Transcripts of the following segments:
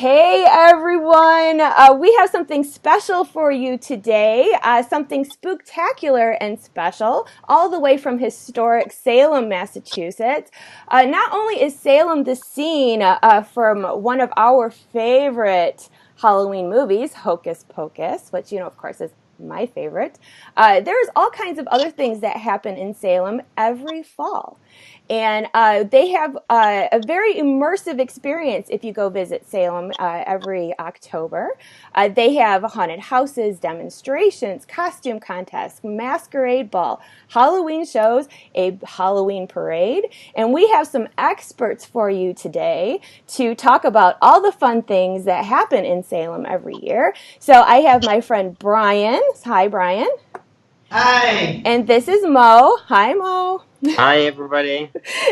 Hey everyone, we have something special for you today, something spooktacular and special, all the way from historic Salem, Massachusetts. Not only is Salem the scene from one of our favorite Halloween movies, Hocus Pocus, which, of course, is my favorite. There's all kinds of other things that happen in Salem every fall. And they have a very immersive experience if you go visit Salem every October. They have haunted houses, demonstrations, costume contests, masquerade ball, Halloween shows, a Halloween parade. And we have some experts for you today to talk about all the fun things that happen in Salem every year. So I have my friend Brian. Hi, Brian. Hi. And this is Mo. Hi, Mo. Hi, everybody.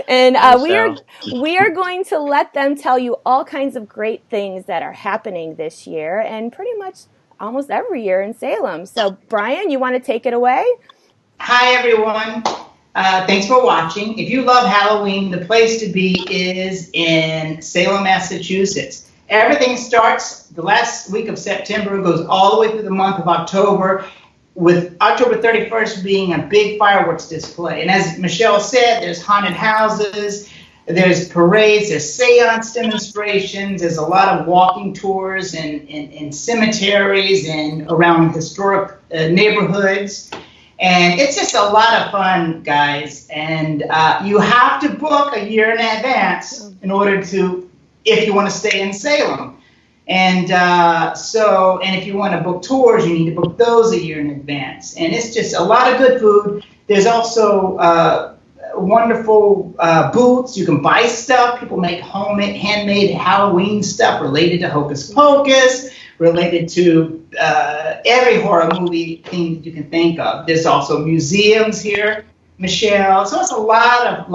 And we are going to let them tell you all kinds of great things that are happening this year and pretty much almost every year in Salem. So, Brian, you want to take it away? Hi, everyone. Thanks for watching. If you love Halloween, the place to be is in Salem, Massachusetts. Everything starts the last week of September, goes all the way through the month of October, with October 31st being a big fireworks display. And as Michelle said, there's haunted houses, there's parades, there's seance demonstrations, there's a lot of walking tours in cemeteries and around historic neighborhoods. And it's just a lot of fun, guys. And you have to book a year in advance in order to, if you want to stay in Salem. And and if you want to book tours, you need to book those a year in advance. And it's just a lot of good food. There's also wonderful booths. You can buy stuff. People make homemade, handmade Halloween stuff related to Hocus Pocus, related to every horror movie thing that you can think of. There's also museums here, Michelle. So it's a lot of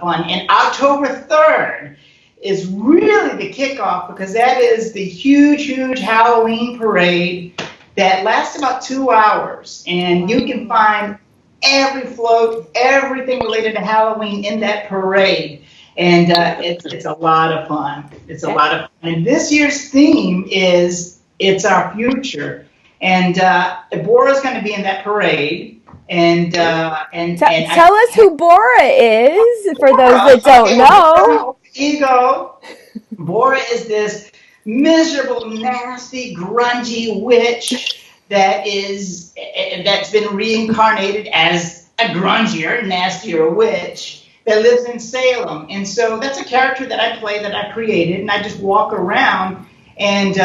fun. And October 3rd is really the kickoff, because that is the huge Halloween parade that lasts about 2 hours. And you can find every float, everything related to Halloween in that parade. And it's a lot of fun. It's a lot of fun. And this year's theme is It's Our Future. And Borah is going to be in that parade. And tell us who Borah is, for those that don't know. Ego. Borah is this miserable, nasty, grungy witch that's been reincarnated as a grungier, nastier witch that lives in Salem. And so that's a character that I play, that I created, and I just walk around and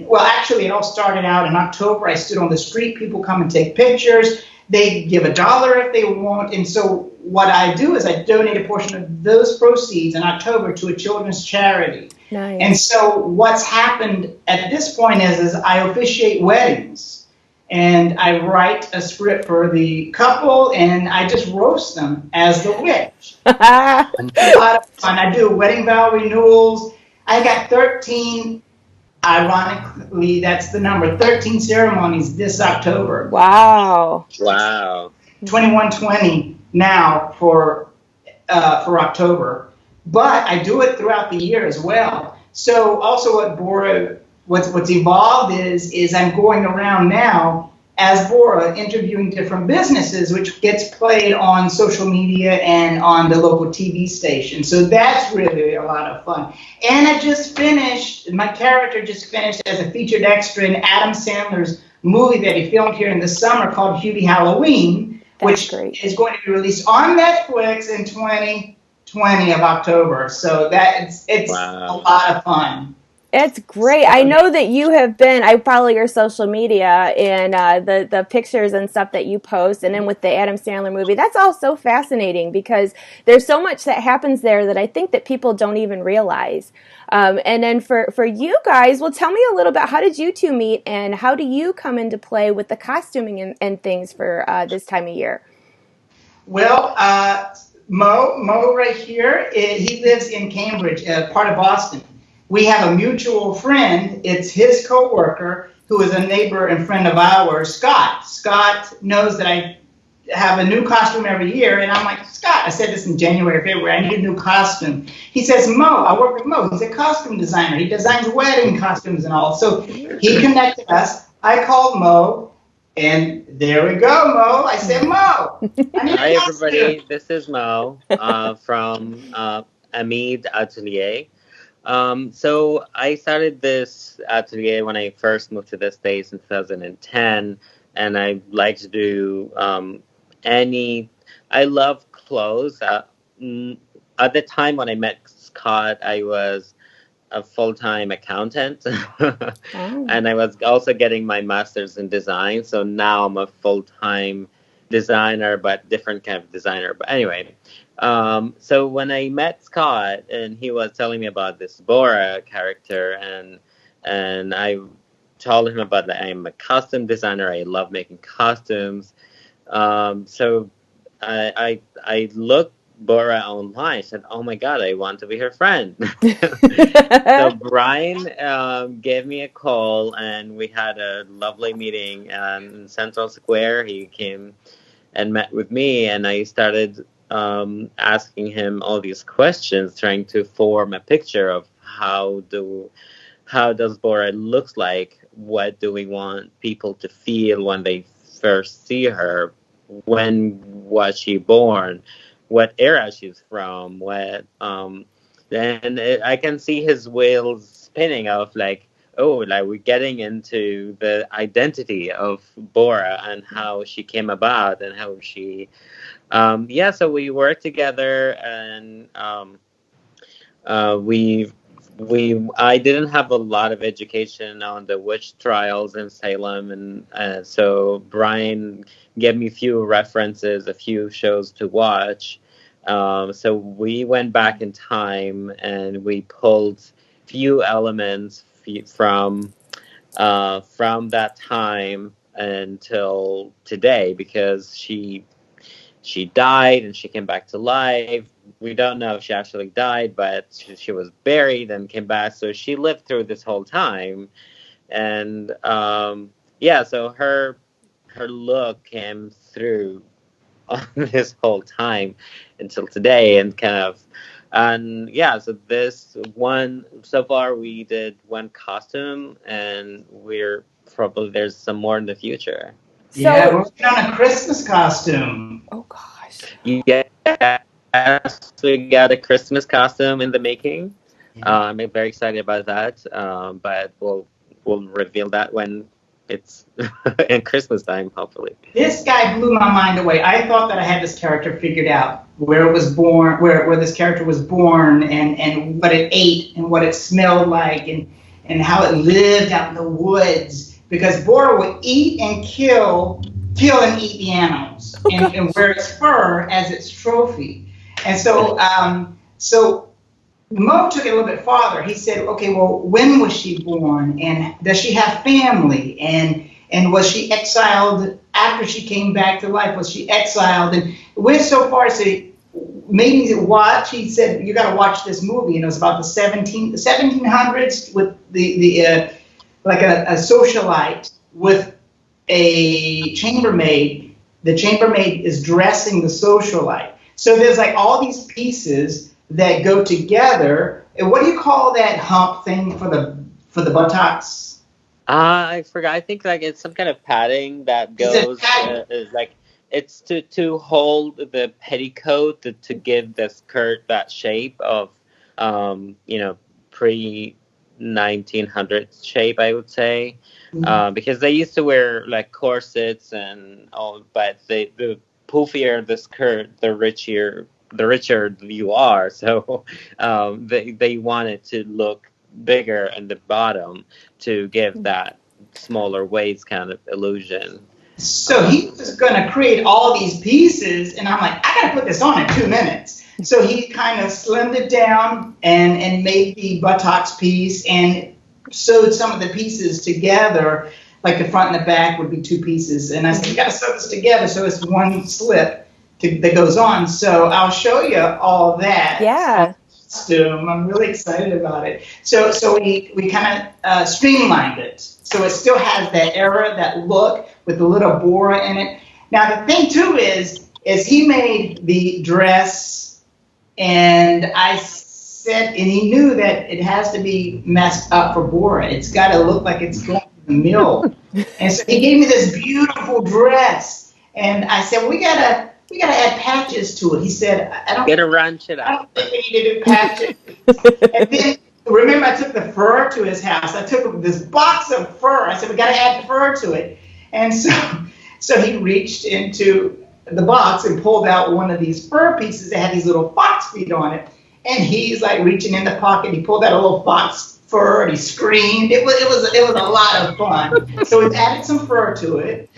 well, actually, it all started out in October. I stood on the street. People come and take pictures. They give $1 if they want. And so what I do is I donate a portion of those proceeds in October to a children's charity. Nice. And so what's happened at this point is I officiate weddings, and I write a script for the couple, and I just roast them as the witch. A lot of fun. I do wedding vow renewals. I got 13, ironically, that's the number, 13 ceremonies this October. Wow. 2120 now for October. But I do it throughout the year as well. So also what Borah, what's evolved is I'm going around now as Borah, interviewing different businesses, which gets played on social media and on the local TV station. So that's really a lot of fun. And my character just finished as a featured extra in Adam Sandler's movie that he filmed here in the summer called Hubie Halloween, which is going to be released on Netflix in 2020 of October. So it's a lot of fun. It's great. I know that you have been, I follow your social media and the pictures and stuff that you post, and then with the Adam Sandler movie, that's all so fascinating because there's so much that happens there that I think that people don't even realize. And then for you guys, well, tell me a little bit, how did you two meet and how do you come into play with the costuming and things for this time of year? Well, Mo right here, he lives in Cambridge, part of Boston. We have a mutual friend. It's his coworker who is a neighbor and friend of ours, Scott. Scott knows that I have a new costume every year. And I'm like, Scott, I said this in January, February, I need a new costume. He says, Mo, I work with Mo. He's a costume designer. He designs wedding costumes and all. So he connected us. I called Mo, and there we go, Mo. I said, Mo, I need Hi, a everybody. costume. This is Mo from Amid Atelier. So I started this atelier when I first moved to the States in 2010, and I like to do any. I love clothes. At the time when I met Scott, I was a full-time accountant, and I was also getting my master's in design. So now I'm a full-time designer, but different kind of designer. But anyway, so when I met Scott and he was telling me about this Borah character, and I told him about that I'm a costume designer. I love making costumes. So I looked Borah online. I said, "Oh my God, I want to be her friend." So Brian gave me a call, and we had a lovely meeting in Central Square. He came and met with me, and I started asking him all these questions, trying to form a picture of how does Borah looks like? What do we want people to feel when they first see her? When was she born? What era she's from? I can see his wheels spinning of like, oh, like we're getting into the identity of Borah and how she came about and how she, so we worked together and I didn't have a lot of education on the witch trials in Salem, and so Brian gave me a few references, a few shows to watch. So we went back in time and we pulled few elements from that time until today, because she died and she came back to life. We don't know if she actually died, but she was buried and came back. So she lived through this whole time. And so her look came through on this whole time until today, and so this one, so far we did one costume, and there's some more in the future. Yeah, we're working on a Christmas costume. Oh gosh. Yes, we got a Christmas costume in the making. Yeah. I'm very excited about that. But we'll reveal that when it's in Christmas time, hopefully. This guy blew my mind away. I thought that I had this character figured out, where it was born, where this character was born, and what it ate, and what it smelled like, and how it lived out in the woods. Because Borah would eat and kill and eat the animals, and wear its fur as its trophy. And so Mo took it a little bit farther. He said, okay, well, when was she born? And does she have family? And was she exiled after she came back to life? Was she exiled? And went so far as to made me watch. He said, you got to watch this movie. And it was about the 1700s with like a socialite with a chambermaid. The chambermaid is dressing the socialite. So there's like all these pieces that go together. And what do you call that hump thing for the buttocks? I forgot. I think like it's some kind of padding that goes is like it's to hold the petticoat to give the skirt that shape of pre 1900s shape, I would say. Because they used to wear like corsets and all, but the poofier the skirt, the richer you are. So they wanted to look bigger in the bottom to give that smaller waist kind of illusion. So he was going to create all these pieces, and I'm like, I got to put this on in 2 minutes. So he kind of slimmed it down and made the buttocks piece and sewed some of the pieces together, like the front and the back would be two pieces. And I said, you got to sew this together so it's one slip that goes on. So I'll show you all that. Yeah. I'm really excited about it. So we kind of streamlined it. So it still has that era, that look with the little Borah in it. Now the thing too is he made the dress, and I said, and he knew that it has to be messed up for Borah. It's got to look like it's going to the mill. And so he gave me this beautiful dress, and I said, well, we gotta add patches to it. He said, I don't think we need to do patches. And then remember, I took the fur to his house. I took this box of fur. I said, we got to add fur to it. And so he reached into the box and pulled out one of these fur pieces that had these little fox feet on it. And he's like reaching in the pocket. He pulled out a little fox fur and he screamed. It was a lot of fun. So we've added some fur to it.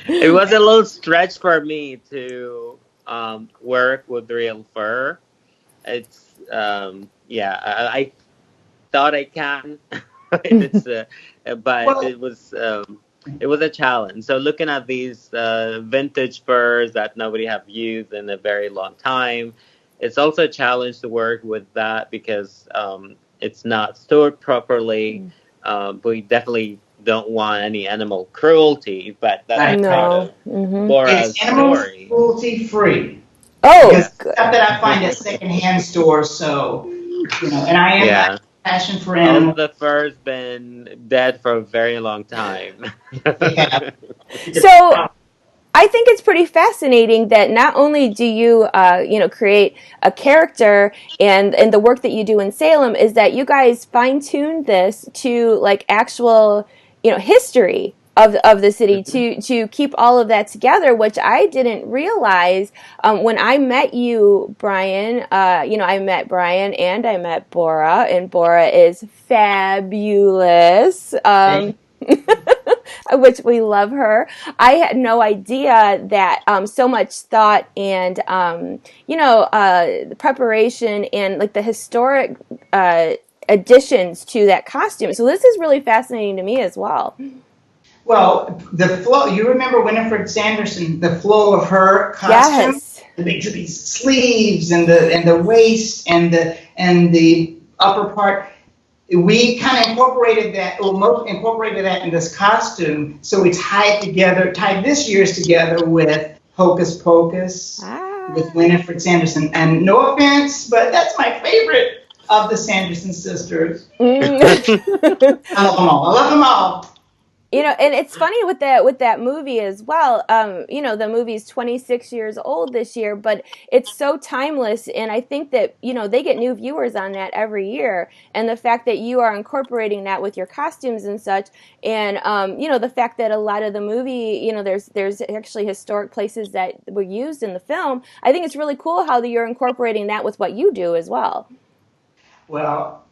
It was a little stretch for me to work with real fur. It's I thought I can. But it was a challenge. So looking at these vintage furs that nobody have used in a very long time, it's also a challenge to work with that because it's not stored properly. We definitely don't want any animal cruelty, but that's part of Borah's story. Cruelty free. Oh, because stuff that I find at secondhand stores. So, and I am passion for animals. All of the fur's been dead for a very long time. So I think it's pretty fascinating that not only do you, create a character and the work that you do in Salem is that you guys fine-tuned this to like actual, history of the city to keep all of that together, which I didn't realize when I met you, Brian. I met Brian and I met Borah, and Borah is fabulous. Which we love her. I had no idea that so much thought and preparation and like the historic additions to that costume. So this is really fascinating to me as well. Well, the flow. You remember Winifred Sanderson? The flow of her costume, yes. The big sleeves and the waist and the upper part. We kind of incorporated that in this costume, so we tied this year's together with Hocus Pocus, with Winifred Sanderson. And no offense, but that's my favorite of the Sanderson sisters. I love them all. And it's funny with that movie as well. The movie's 26 years old this year, but it's so timeless. And I think that, they get new viewers on that every year. And the fact that you are incorporating that with your costumes and such, and, the fact that a lot of the movie, there's actually historic places that were used in the film. I think it's really cool how you're incorporating that with what you do as well. Well,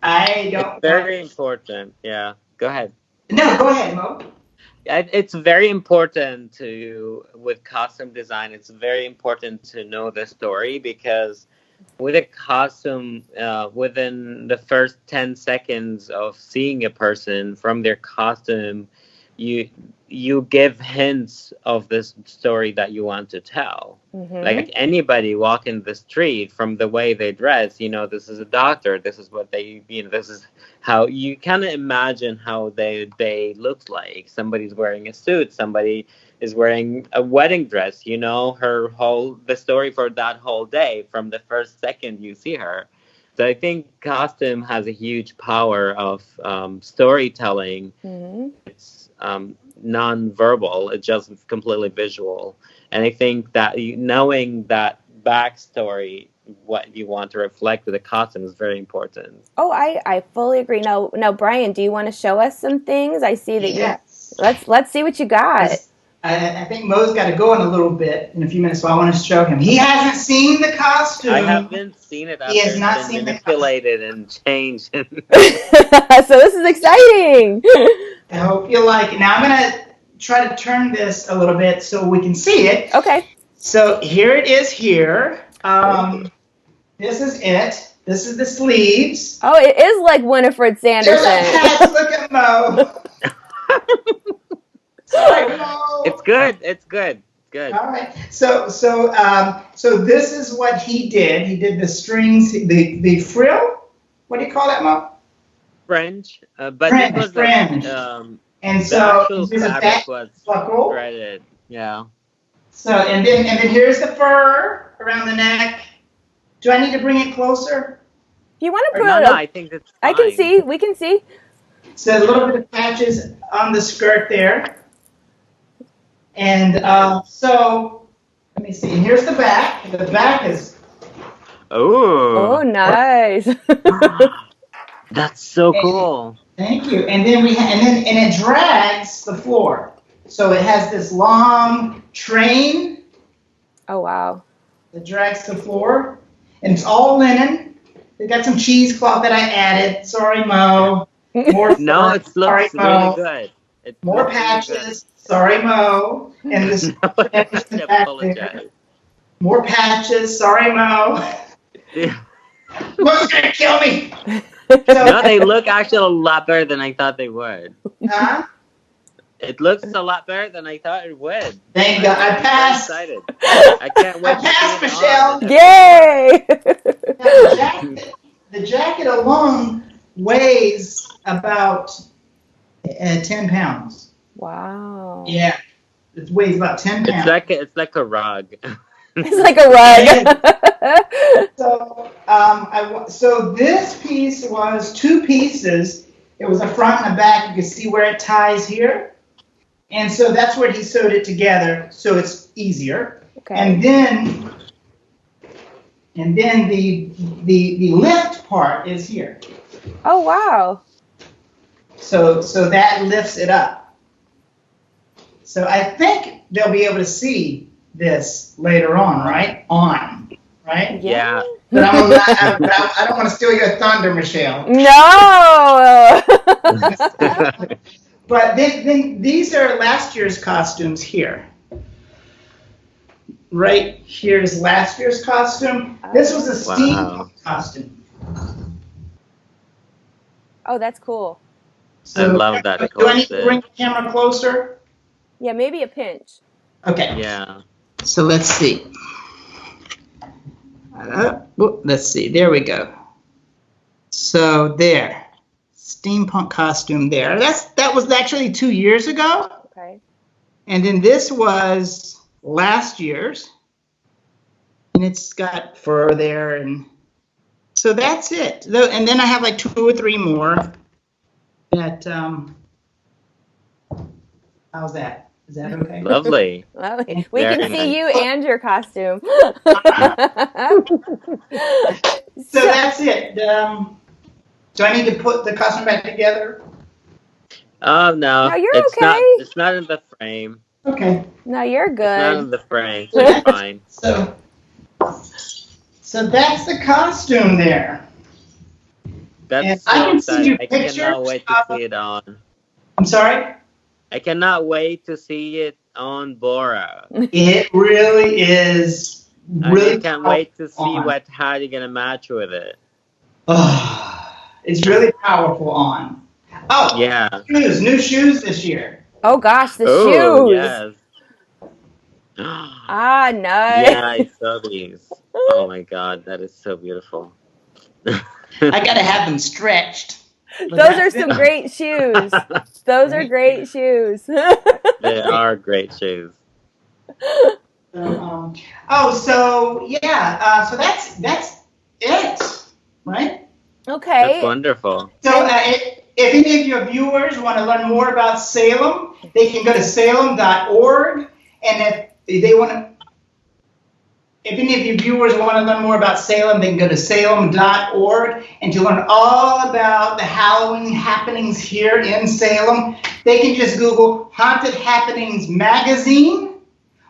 I don't. It's very important. Yeah. Go ahead. No, go ahead, Mo. It's very important with costume design, it's very important to know the story because with a costume, within the first 10 seconds of seeing a person from their costume, you give hints of this story that you want to tell. Mm-hmm. Like anybody walking the street, from the way they dress, this is a doctor, this is what they, this is how you kind of imagine how their day looks like. Somebody's wearing a suit, somebody is wearing a wedding dress, the story for that whole day from the first second you see her. So I think costume has a huge power of storytelling. Mm-hmm. It's non-verbal, it's just completely visual. And I think that knowing that backstory, what you want to reflect with the costume, is very important. Oh, I fully agree. Now, Brian, do you want to show us some things? I see that. Yes. Let's see what you got. I think Mo's got to go in a little bit in a few minutes, so I want to show him. He hasn't seen the costume. I haven't seen it. He has not seen manipulated and changed. So this is exciting. I hope you like it. Now I'm going to try to turn this a little bit so we can see it. Okay. So here it is here. This is it. This is the sleeves. Oh, it is like Winifred Sanderson. Look at Mo. Sorry, Mo. It's good. It's good. Good. All right. So this is what he did. He did the strings, the frill. What do you call that, Mo? Fringe. But it was fringe. And so the fabric was buckle. threaded. Yeah. So, and then here's the fur around the neck. Do I need to bring it closer? If you want to put No, it no, up, I think it's I fine. can see. We can see. So a little bit of patches on the skirt there. And so, let me see. And here's the back. The back is. Oh, Oh. nice. That's so cool. Thank you. And then and it drags the floor. So it has this long train Oh, wow. that drags the floor. And it's all linen. They got some cheesecloth that I added. Sorry, Mo. More No, fur. it Sorry, looks Mo. really good. It More looks really good. patches. Sorry, Mo. And this No, I back have to there. apologize. More patches. Sorry, Mo. Mo's gonna kill me. No, they look actually a lot better than I thought they would. Huh? It looks a lot better than I thought it would. Thank God. I I'm passed. so excited. I can't wait I passed, to see it Michelle. on. Yay! Now, the jacket alone weighs about 10 pounds. Wow. Yeah, it weighs about 10 pounds. It's like a rug. It's like a rug. So this piece was 2 pieces. It was a front and a back. You can see where it ties here. And so that's where he sewed it together, so it's easier. Okay. And then the lift part is here. Oh, wow. So that lifts it up. So I think they'll be able to see this later on, right? Right? Yeah. But I don't want to steal your thunder, Michelle. No. But then these are last year's costumes here. Right here's last year's costume. This was a steampunk costume. Oh, that's cool. I love that. Do I need to bring the camera closer? Yeah, maybe a pinch. Okay. Yeah. So let's see. Let's see. There we go. So there, steampunk costume there. That was actually 2 years ago. Okay. And then this was last year's, and it's got fur there, and so that's it. And then I have like 2 or 3 more. That how's that? Is that okay? Lovely. Lovely. We Very can see you and your costume. So that's it. Do I need to put the costume back together? Oh no. No, you're it's okay. It's not in the frame. Okay. No, you're It's not in good. the frame, so it's fine. So that's the costume there. That's And so I can see exciting. your I cannot pictures wait to see it on. I'm sorry? I cannot wait to see it on Borah. It really is. Really I can't wait to see on. how you're gonna match with it. Oh, it's really powerful on. Oh, Yeah. new shoes this year. Oh gosh, the Oh shoes. yes. Ah, nice. Yeah, I saw these. Oh my god, that is so beautiful. I gotta have them stretched. Those are some great shoes. Those are great shoes. They are great shoes. So that's it, right? Okay. That's wonderful. So if any of your viewers want to learn more about Salem, they can go to salem.org, and if any of your viewers want to learn more about Salem, they can go to salem.org, and to learn all about the Halloween happenings here in Salem, they can just Google Haunted Happenings Magazine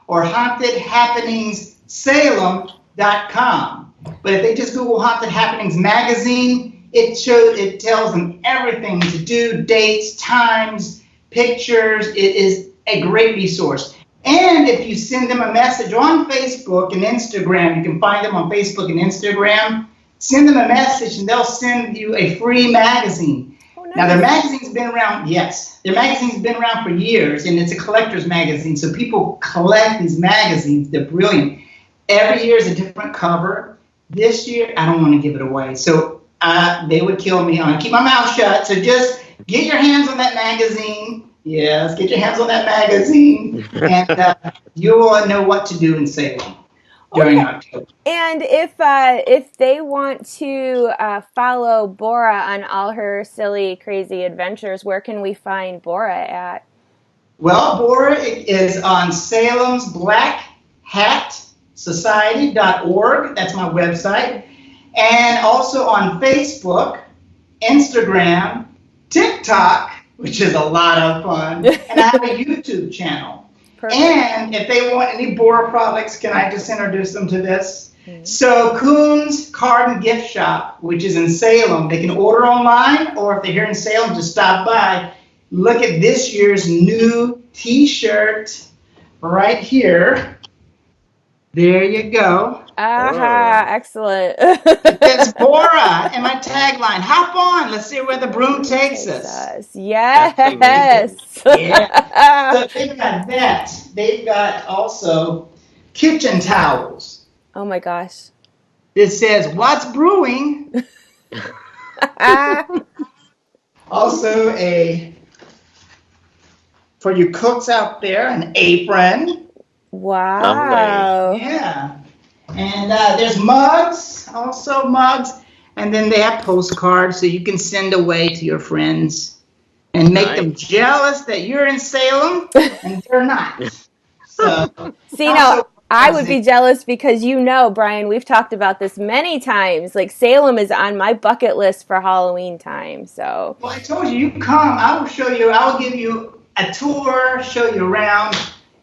or hauntedhappeningssalem.com. But if they just Google Haunted Happenings Magazine, it tells them everything to do, dates, times, pictures. It is a great resource. And if you send them a message on Facebook and Instagram, you can find them on Facebook and Instagram, send them a message and they'll send you a free magazine. Oh, nice. Now their magazine's been around, their magazine's been around for years, and it's a collector's magazine, so people collect these magazines. They're brilliant. Every year is a different cover. This year, I don't want to give it away, so they would kill me. I'm going to keep my mouth shut, so just get your hands on that magazine. Yes, get your hands on that magazine, and you will know what to do in Salem during October. And if they want to follow Borah on all her silly, crazy adventures, where can we find Borah at? Well, Borah is on Salem's BlackHatSociety.org. That's my website. And also on Facebook, Instagram, TikTok, which is a lot of fun, and I have a YouTube channel. Perfect. And if they want any Borah products, can I just introduce them to this? So Coon's Card and Gift Shop, which is in Salem, they can order online, or if they're here in Salem, just stop by. Look at this year's new t-shirt right here. There you go. Aha, excellent. It's Borah, and my tagline, hop on, let's see where the broom takes us. Yes. Yeah. So they've got that. They've got also kitchen towels. Oh my gosh. This says, what's brewing? Also for you cooks out there, an apron. Wow. Lovely. Yeah. And there's mugs, also mugs. And then they have postcards so you can send away to your friends and make them jealous that you're in Salem and they're not. So, see, now I would be jealous because Brian, we've talked about this many times. Like Salem is on my bucket list for Halloween time. So. Well, I told you, you come. I will show you. I will give you a tour, show you around.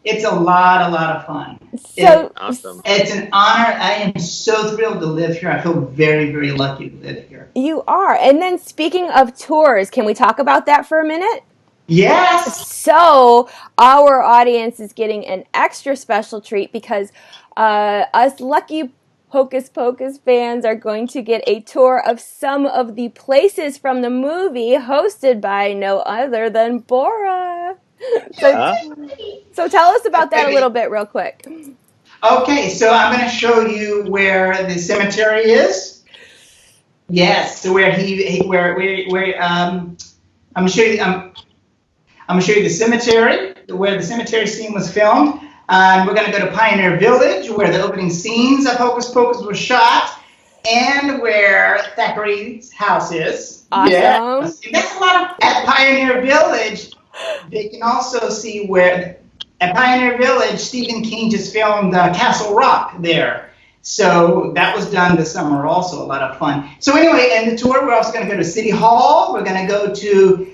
It's a lot of fun. So awesome. It's an honor. I am so thrilled to live here. I feel very, very lucky to live here. You are. And then speaking of tours, can we talk about that for a minute? Yes. So our audience is getting an extra special treat because us lucky Hocus Pocus fans are going to get a tour of some of the places from the movie hosted by no other than Borah. So tell us about that a little bit real quick. Okay, so I'm going to show you where the cemetery is. Yes, so where I'm going to show you. I'm going to show you the cemetery, where the cemetery scene was filmed. We're going to go to Pioneer Village, where the opening scenes of Hocus Pocus were shot, and where Thackeray's house is. Awesome. Yeah. That's a lot of. At Pioneer Village, they can also see where. At Pioneer Village, Stephen King just filmed Castle Rock there. So that was done this summer also, a lot of fun. So anyway, in the tour, we're also going to go to City Hall. We're going to go to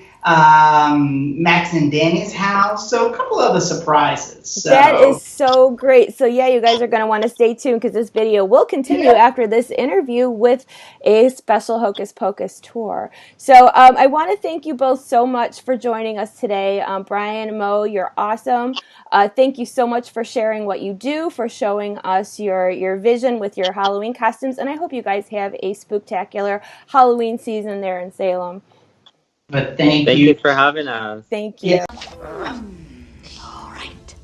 Max and Danny's house. So a couple other surprises. So. That is so great. So yeah, you guys are going to want to stay tuned because this video will continue after this interview with a special Hocus Pocus tour. So I want to thank you both so much for joining us today. Brian, Mo, you're awesome. Thank you so much for sharing what you do, for showing us your vision with your Halloween costumes. And I hope you guys have a spooktacular Halloween season there in Salem. But thank you for having us. Thank you. Yeah. All right.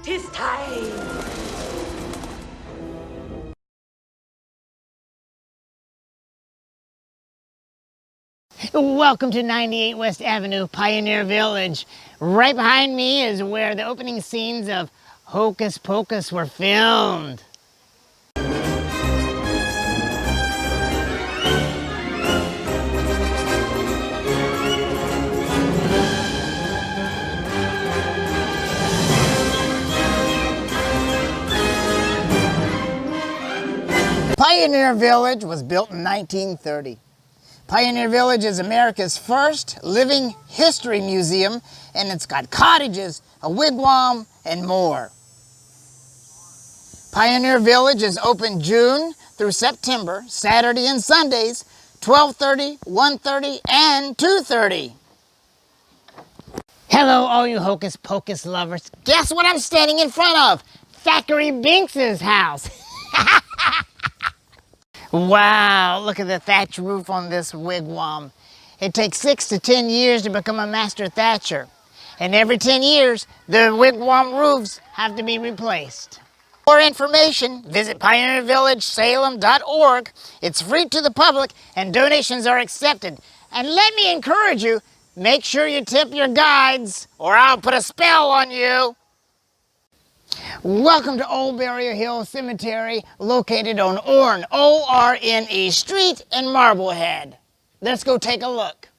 'Tis time. Welcome to 98 West Avenue, Pioneer Village. Right behind me is where the opening scenes of Hocus Pocus were filmed. Pioneer Village was built in 1930. Pioneer Village is America's first living history museum, and it's got cottages, a wigwam, and more. Pioneer Village is open June through September, Saturday and Sundays, 12:30, 1:30, and 2:30. Hello, all you Hocus Pocus lovers. Guess what I'm standing in front of? Thackeray Binks's house. Wow, look at the thatch roof on this wigwam. It takes 6 to 10 years to become a master thatcher. And every 10 years, the wigwam roofs have to be replaced. For more information, visit pioneervillagesalem.org. It's free to the public and donations are accepted. And let me encourage you, Make sure you tip your guides, or I'll put a spell on you. Welcome to Old Burial Hill Cemetery, located on Orne, O-R-N-E Street in Marblehead. Let's go take a look.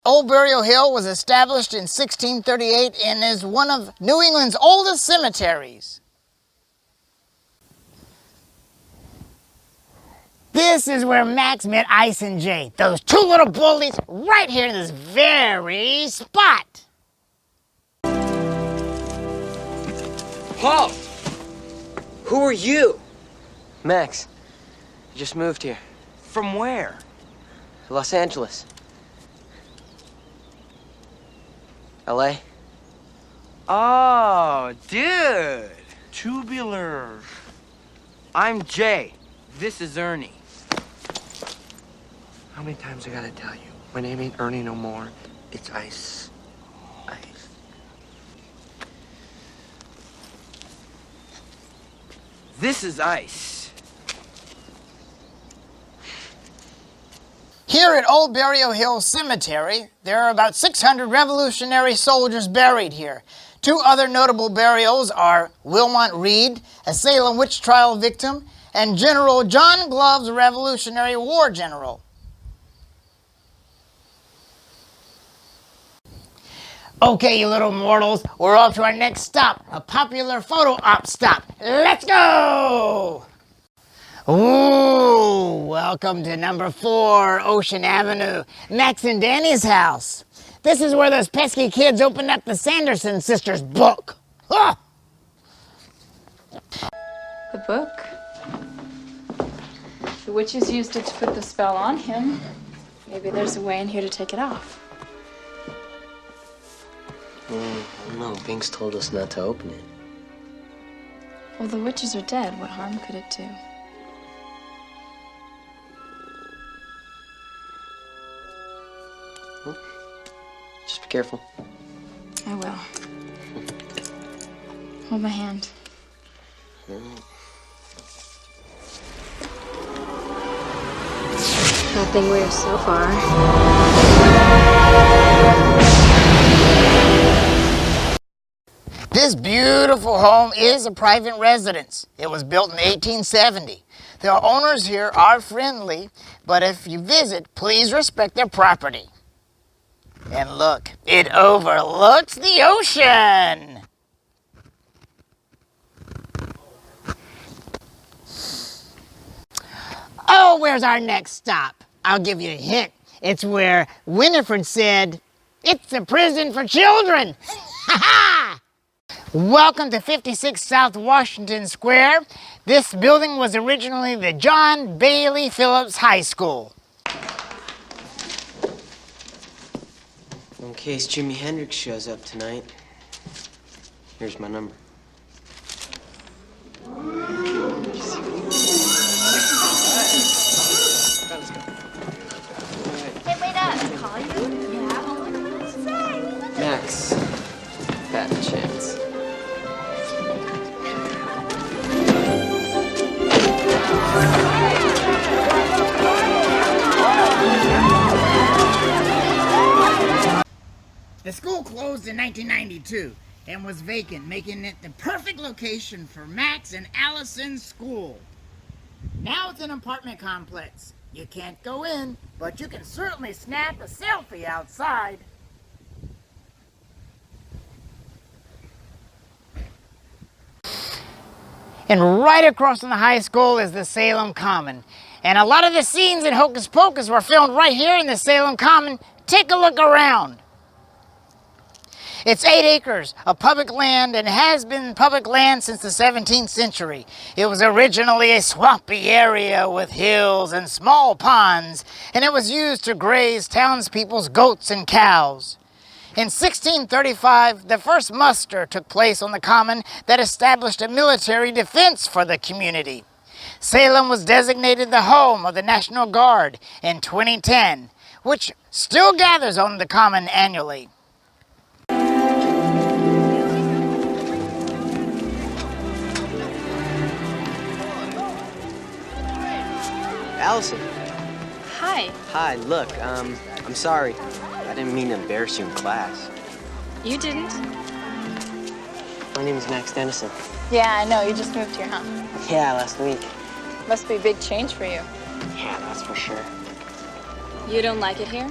Old Burial Hill was established in 1638 and is one of New England's oldest cemeteries. This is where Max met Ice and Jay, those two little bullies right here in this very spot. Paul! Who are you? Max, I just moved here. From where? Los Angeles. LA? Oh, dude. Tubular. I'm Jay. This is Ernie. How many times I gotta tell you? My name ain't Ernie no more. It's Ice. Ice. This is Ice. Here at Old Burial Hill Cemetery, there are about 600 Revolutionary soldiers buried here. Two other notable burials are Wilmot Reed, a Salem witch trial victim, and General John Gloves, a Revolutionary War general. Okay, you little mortals, we're off to our next stop, a popular photo op stop. Let's go! Ooh, welcome to number 4, Ocean Avenue, Max and Danny's house. This is where those pesky kids opened up the Sanderson sisters book. Ah! The book? The witches used it to put the spell on him. Maybe there's a way in here to take it off. I don't know. Binks told us not to open it. Well, the witches are dead. What harm could it do? Just be careful. I will. Hold my hand. Nothing weird so far. This beautiful home is a private residence. It was built in 1870. The owners here are friendly, but if you visit, please respect their property. And look, it overlooks the ocean. Oh, where's our next stop? I'll give you a hint. It's where Winifred said, "It's a prison for children." Ha ha! Welcome to 56 South Washington Square. This building was originally the John Bailey Phillips High School. In case Jimi Hendrix shows up tonight, here's my number. Hey, wait up. Call you? Yeah. What's that? Max, fat chance. The school closed in 1992 and was vacant, making it the perfect location for Max and Allison's school. Now it's an apartment complex. You can't go in, but you can certainly snap a selfie outside. And right across from the high school is the Salem Common. And a lot of the scenes in Hocus Pocus were filmed right here in the Salem Common. Take a look around. It's 8 acres of public land and has been public land since the 17th century. It was originally a swampy area with hills and small ponds, and it was used to graze townspeople's goats and cows. In 1635, the first muster took place on the common that established a military defense for the community. Salem was designated the home of the National Guard in 2010, which still gathers on the common annually. Allison. Hi. Hi, look, I'm sorry. I didn't mean to embarrass you in class. You didn't? My name is Max Dennison. Yeah, I know. You just moved here, huh? Yeah, last week. Must be a big change for you. Yeah, that's for sure. You don't like it here?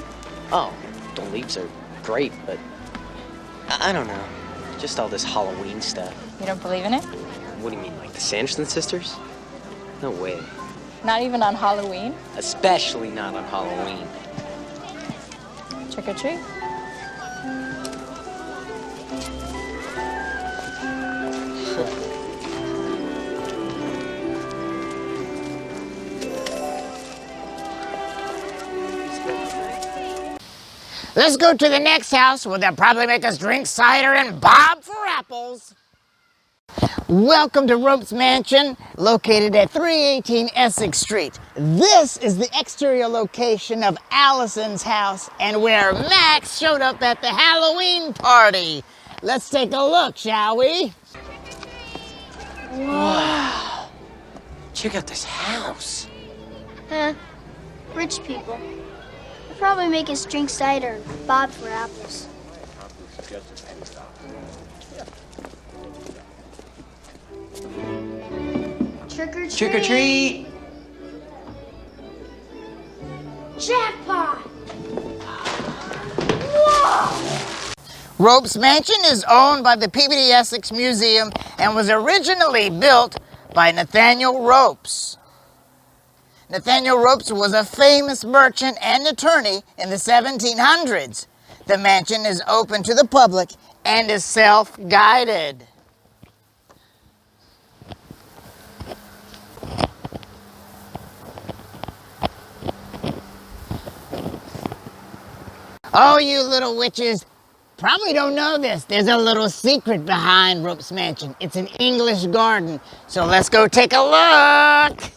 Oh, the leaves are great, but I don't know. Just all this Halloween stuff. You don't believe in it? What do you mean, like the Sanderson sisters? No way. Not even on Halloween? Especially not on Halloween. Trick or treat? Let's go to the next house where they'll probably make us drink cider and bob for apples. Welcome to Rope's Mansion, located at 318 Essex Street. This is the exterior location of Allison's house and where Max showed up at the Halloween party. Let's take a look, shall we? Wow. Check out this house. Huh. Rich people. They'll probably make us drink cider and bob for apples. Trick or treat. Trick or treat. Jackpot! Whoa! Rope's Mansion is owned by the Peabody Essex Museum and was originally built by Nathaniel Ropes. Nathaniel Ropes was a famous merchant and attorney in the 1700s. The mansion is open to the public and is self-guided. Oh, you little witches probably don't know this. There's a little secret behind Rope's Mansion. It's an English garden. So let's go take a look.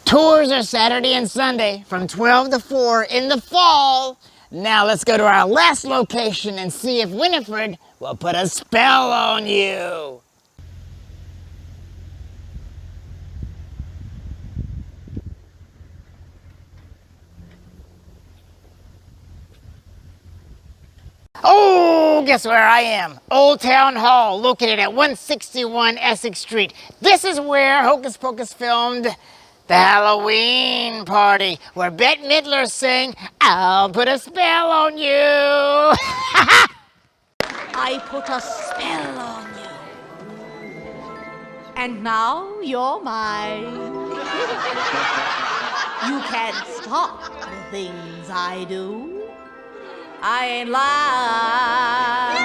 Tours are Saturday and Sunday from 12 to 4 in the fall. Now let's go to our last location and see if Winifred will put a spell on you. Oh, guess where I am? Old Town Hall, located at 161 Essex Street. This is where Hocus Pocus filmed the Halloween party, where Bette Midler sang, "I'll put a spell on you." I put a spell on you. And now you're mine. You can't stop the things I do. I ain't lying.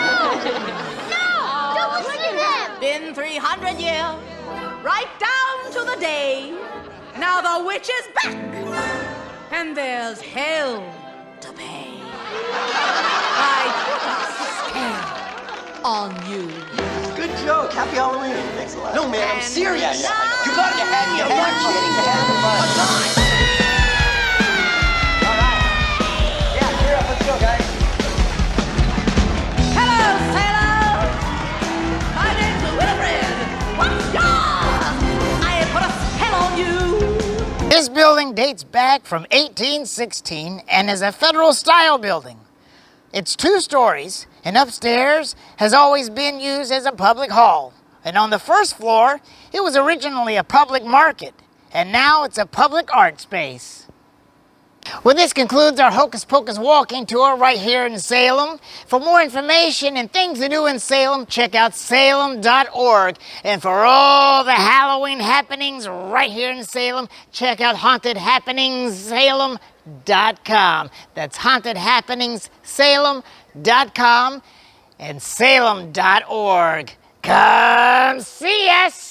No! Don't listen to them! Been 300 years, right down to the day. Now the witch is back, and there's hell to pay. I put a spell on you. Good joke. Happy Halloween. Thanks a lot. No, man, I'm And serious. now- You got your head. I'm not kidding. All right. Yeah, dates back from 1816 and is a federal-style building. It's 2 stories, and upstairs has always been used as a public hall. And on the first floor, it was originally a public market, and now it's a public art space. Well, this concludes our Hocus Pocus walking tour right here in Salem. For more information and things to do in Salem, check out salem.org. And for all the Halloween happenings right here in Salem, check out hauntedhappeningssalem.com. That's hauntedhappeningssalem.com and salem.org. Come see us!